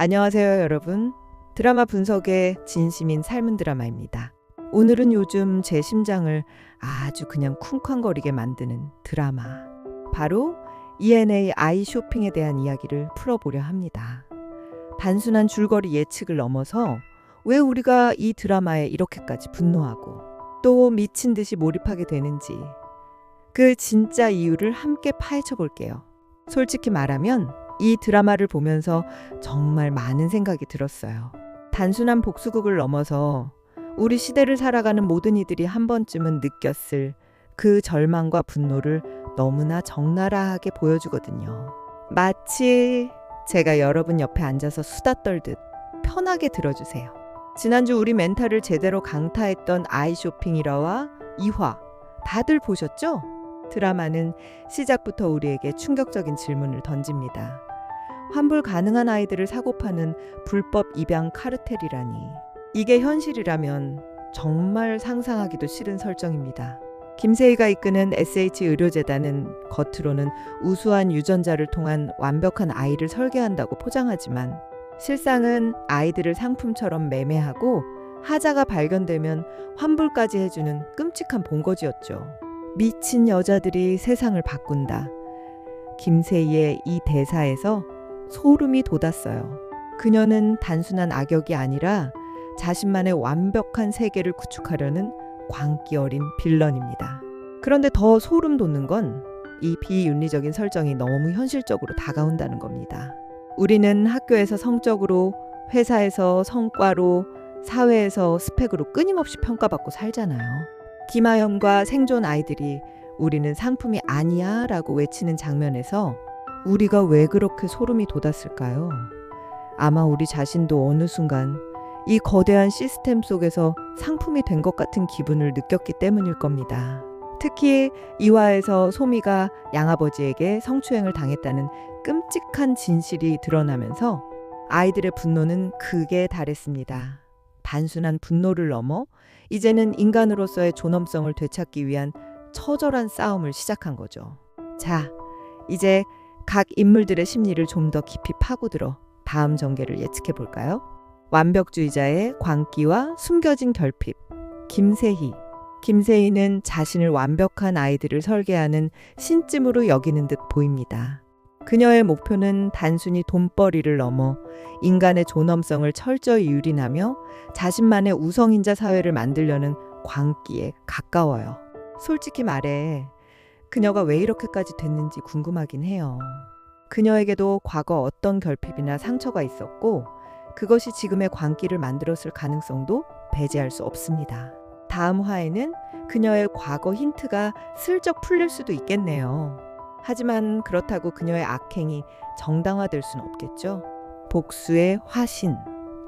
안녕하세요, 여러분. 드라마 분석의 진심인 삶은 드라마입니다. 오늘은 요즘 제 심장을 아주 그냥 쿵쾅거리게 만드는 드라마. 바로 ENA 아이 쇼핑에 대한 이야기를 풀어보려 합니다. 단순한 줄거리 예측을 넘어서 왜 우리가 이 드라마에 이렇게까지 분노하고 또 미친 듯이 몰입하게 되는지 그 진짜 이유를 함께 파헤쳐 볼게요. 솔직히 말하면 이 드라마를 보면서 정말 많은 생각이 들었어요. 단순한 복수극을 넘어서 우리 시대를 살아가는 모든 이들이 한 번쯤은 느꼈을 그 절망과 분노를 너무나 적나라하게 보여주거든요. 마치 제가 여러분 옆에 앉아서 수다 떨듯 편하게 들어주세요. 지난주 우리 멘탈을 제대로 강타했던 아이 쇼핑 1화와 2화 다들 보셨죠? 드라마는 시작부터 우리에게 충격적인 질문을 던집니다. 환불 가능한 아이들을 사고 파는 불법 입양 카르텔이라니. 이게 현실이라면 정말 상상하기도 싫은 설정입니다. 김세희가 이끄는 SH 의료재단은 겉으로는 우수한 유전자를 통한 완벽한 아이를 설계한다고 포장하지만 실상은 아이들을 상품처럼 매매하고 하자가 발견되면 환불까지 해주는 끔찍한 본거지였죠. 미친 여자들이 세상을 바꾼다. 김세희의 이 대사에서 소름이 돋았어요. 그녀는 단순한 악역이 아니라 자신만의 완벽한 세계를 구축하려는 광기 어린 빌런입니다. 그런데 더 소름 돋는 건 이 비윤리적인 설정이 너무 현실적으로 다가온다는 겁니다. 우리는 학교에서 성적으로, 회사에서 성과로, 사회에서 스펙으로 끊임없이 평가받고 살잖아요. 김하염과 생존 아이들이 우리는 상품이 아니야 라고 외치는 장면에서 우리가 왜 그렇게 소름이 돋았을까요? 아마 우리 자신도 어느 순간 이 거대한 시스템 속에서 상품이 된 것 같은 기분을 느꼈기 때문일 겁니다. 특히 2화에서 소미가 양아버지에게 성추행을 당했다는 끔찍한 진실이 드러나면서 아이들의 분노는 극에 달했습니다. 단순한 분노를 넘어 이제는 인간으로서의 존엄성을 되찾기 위한 처절한 싸움을 시작한 거죠. 자, 이제 각 인물들의 심리를 좀 더 깊이 파고들어 다음 전개를 예측해 볼까요? 완벽주의자의 광기와 숨겨진 결핍. 김세희. 김세희는 자신을 완벽한 아이들을 설계하는 신찜으로 여기는 듯 보입니다. 그녀의 목표는 단순히 돈벌이를 넘어 인간의 존엄성을 철저히 유린하며 자신만의 우성인자 사회를 만들려는 광기에 가까워요. 솔직히 말해 그녀가 왜 이렇게까지 됐는지 궁금하긴 해요. 그녀에게도 과거 어떤 결핍이나 상처가 있었고 그것이 지금의 광기를 만들었을 가능성도 배제할 수 없습니다. 다음 화에는 그녀의 과거 힌트가 슬쩍 풀릴 수도 있겠네요. 하지만 그렇다고 그녀의 악행이 정당화될 수는 없겠죠. 복수의 화신,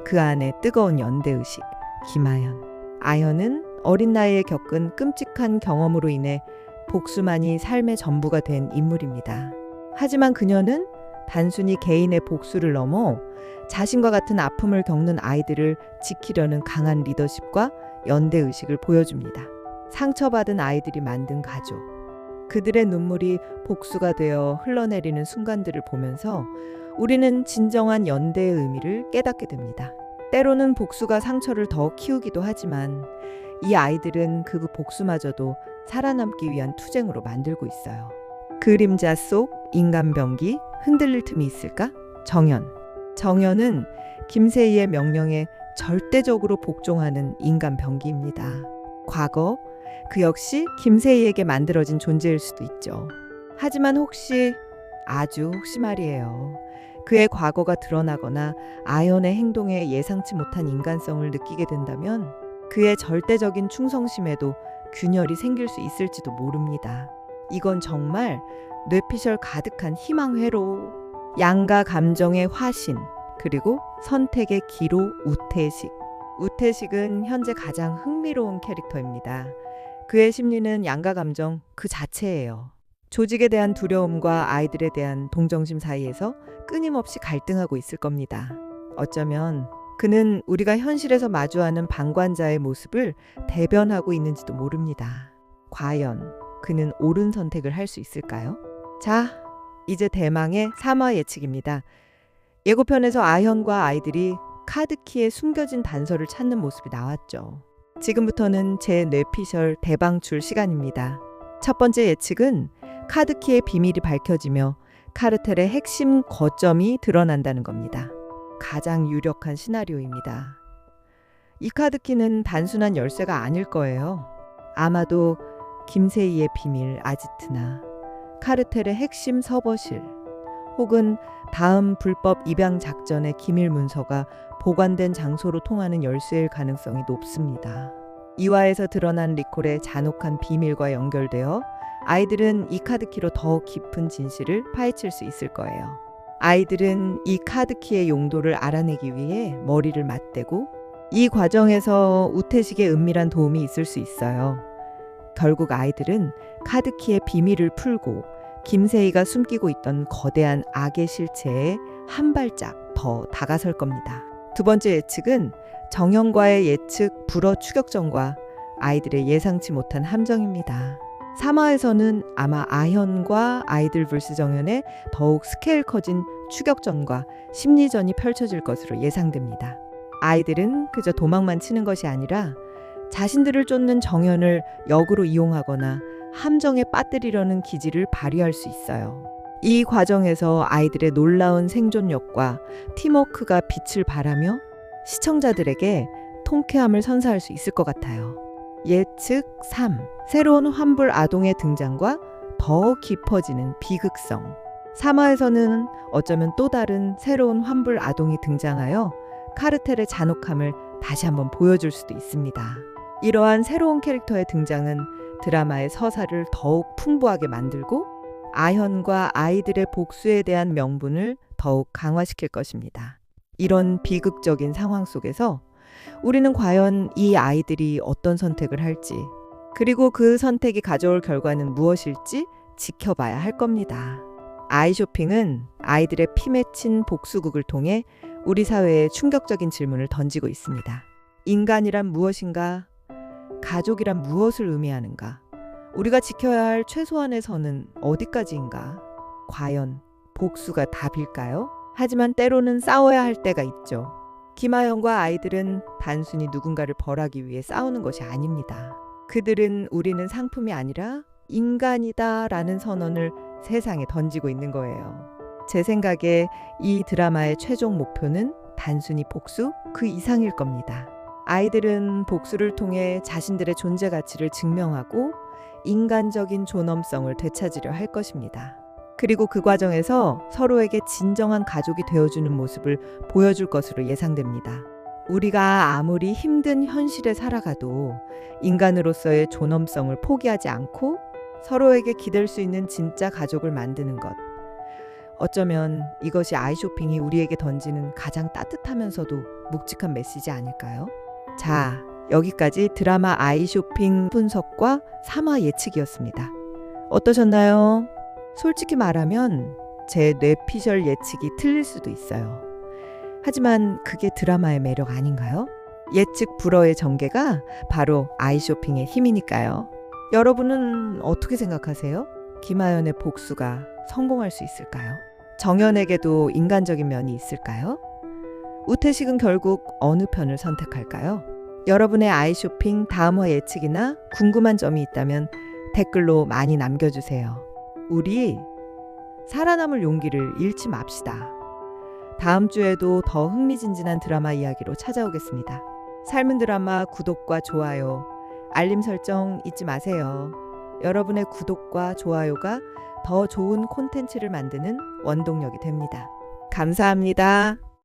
그 안에 뜨거운 연대의식, 김아연. 아연은 어린 나이에 겪은 끔찍한 경험으로 인해 복수만이 삶의 전부가 된 인물입니다. 하지만 그녀는 단순히 개인의 복수를 넘어 자신과 같은 아픔을 겪는 아이들을 지키려는 강한 리더십과 연대의식을 보여줍니다. 상처받은 아이들이 만든 가족. 그들의 눈물이 복수가 되어 흘러내리는 순간들을 보면서 우리는 진정한 연대의 의미를 깨닫게 됩니다. 때로는 복수가 상처를 더 키우기도 하지만 이 아이들은 그 복수마저도 살아남기 위한 투쟁으로 만들고 있어요. 그림자 속 인간병기 흔들릴 틈이 있을까? 정연. 정연은 김세희의 명령에 절대적으로 복종하는 인간병기입니다. 과거, 그 역시 김세희에게 만들어진 존재일 수도 있죠. 하지만 아주 혹시 말이에요. 그의 과거가 드러나거나 아연의 행동에 예상치 못한 인간성을 느끼게 된다면 그의 절대적인 충성심에도 균열이 생길 수 있을지도 모릅니다. 이건 정말 뇌피셜 가득한 희망회로. 양가 감정의 화신, 그리고 선택의 기로 우태식. 우태식은 현재 가장 흥미로운 캐릭터입니다. 그의 심리는 양가 감정 그 자체예요. 조직에 대한 두려움과 아이들에 대한 동정심 사이에서 끊임없이 갈등하고 있을 겁니다. 어쩌면 그는 우리가 현실에서 마주하는 방관자의 모습을 대변하고 있는지도 모릅니다. 과연 그는 옳은 선택을 할 수 있을까요? 자, 이제 대망의 3화 예측입니다. 예고편에서 아현과 아이들이 카드키에 숨겨진 단서를 찾는 모습이 나왔죠. 지금부터는 제 뇌피셜 대방출 시간입니다. 첫 번째 예측은 카드키의 비밀이 밝혀지며 카르텔의 핵심 거점이 드러난다는 겁니다. 가장 유력한 시나리오입니다. 이 카드키는 단순한 열쇠가 아닐 거예요. 아마도 김세희의 비밀 아지트나 카르텔의 핵심 서버실 혹은 다음 불법 입양 작전의 기밀 문서가 보관된 장소로 통하는 열쇠일 가능성이 높습니다. 이화에서 드러난 리콜의 잔혹한 비밀과 연결되어 아이들은 이 카드키로 더 깊은 진실을 파헤칠 수 있을 거예요. 아이들은 이 카드키의 용도를 알아내기 위해 머리를 맞대고 이 과정에서 우태식의 은밀한 도움이 있을 수 있어요. 결국 아이들은 카드키의 비밀을 풀고 김세희가 숨기고 있던 거대한 악의 실체에 한 발짝 더 다가설 겁니다. 두 번째 예측은 정형과의 예측 불어 추격전과 아이들의 예상치 못한 함정입니다. 3화에서는 아마 아현과 아이들 vs 정현의 더욱 스케일 커진 추격전과 심리전이 펼쳐질 것으로 예상됩니다. 아이들은 그저 도망만 치는 것이 아니라 자신들을 쫓는 정현을 역으로 이용하거나 함정에 빠뜨리려는 기질을 발휘할 수 있어요. 이 과정에서 아이들의 놀라운 생존력과 팀워크가 빛을 발하며 시청자들에게 통쾌함을 선사할 수 있을 것 같아요. 예측 3. 새로운 환불 아동의 등장과 더 깊어지는 비극성. 3화에서는 어쩌면 또 다른 새로운 환불 아동이 등장하여 카르텔의 잔혹함을 다시 한번 보여줄 수도 있습니다. 이러한 새로운 캐릭터의 등장은 드라마의 서사를 더욱 풍부하게 만들고 아현과 아이들의 복수에 대한 명분을 더욱 강화시킬 것입니다. 이런 비극적인 상황 속에서 우리는 과연 이 아이들이 어떤 선택을 할지, 그리고 그 선택이 가져올 결과는 무엇일지 지켜봐야 할 겁니다. 아이쇼핑은 아이들의 피 맺힌 복수극을 통해 우리 사회에 충격적인 질문을 던지고 있습니다. 인간이란 무엇인가? 가족이란 무엇을 의미하는가? 우리가 지켜야 할 최소한의 선은 어디까지인가? 과연 복수가 답일까요? 하지만 때로는 싸워야 할 때가 있죠. 김아영과 아이들은 단순히 누군가를 벌하기 위해 싸우는 것이 아닙니다. 그들은 우리는 상품이 아니라 인간이다 라는 선언을 세상에 던지고 있는 거예요. 제 생각에 이 드라마의 최종 목표는 단순히 복수 그 이상일 겁니다. 아이들은 복수를 통해 자신들의 존재 가치를 증명하고 인간적인 존엄성을 되찾으려 할 것입니다. 그리고 그 과정에서 서로에게 진정한 가족이 되어주는 모습을 보여줄 것으로 예상됩니다. 우리가 아무리 힘든 현실에 살아가도 인간으로서의 존엄성을 포기하지 않고 서로에게 기댈 수 있는 진짜 가족을 만드는 것. 어쩌면 이것이 아이쇼핑이 우리에게 던지는 가장 따뜻하면서도 묵직한 메시지 아닐까요? 자, 여기까지 드라마 아이쇼핑 분석과 3화 예측이었습니다. 어떠셨나요? 솔직히 말하면 제 뇌피셜 예측이 틀릴 수도 있어요. 하지만 그게 드라마의 매력 아닌가요? 예측 불허의 전개가 바로 아이쇼핑의 힘이니까요. 여러분은 어떻게 생각하세요? 김아연의 복수가 성공할 수 있을까요? 정연에게도 인간적인 면이 있을까요? 우태식은 결국 어느 편을 선택할까요? 여러분의 아이쇼핑 다음화 예측이나 궁금한 점이 있다면 댓글로 많이 남겨주세요. 우리 살아남을 용기를 잃지 맙시다. 다음 주에도 더 흥미진진한 드라마 이야기로 찾아오겠습니다. 삶은 드라마 구독과 좋아요, 알림 설정 잊지 마세요. 여러분의 구독과 좋아요가 더 좋은 콘텐츠를 만드는 원동력이 됩니다. 감사합니다.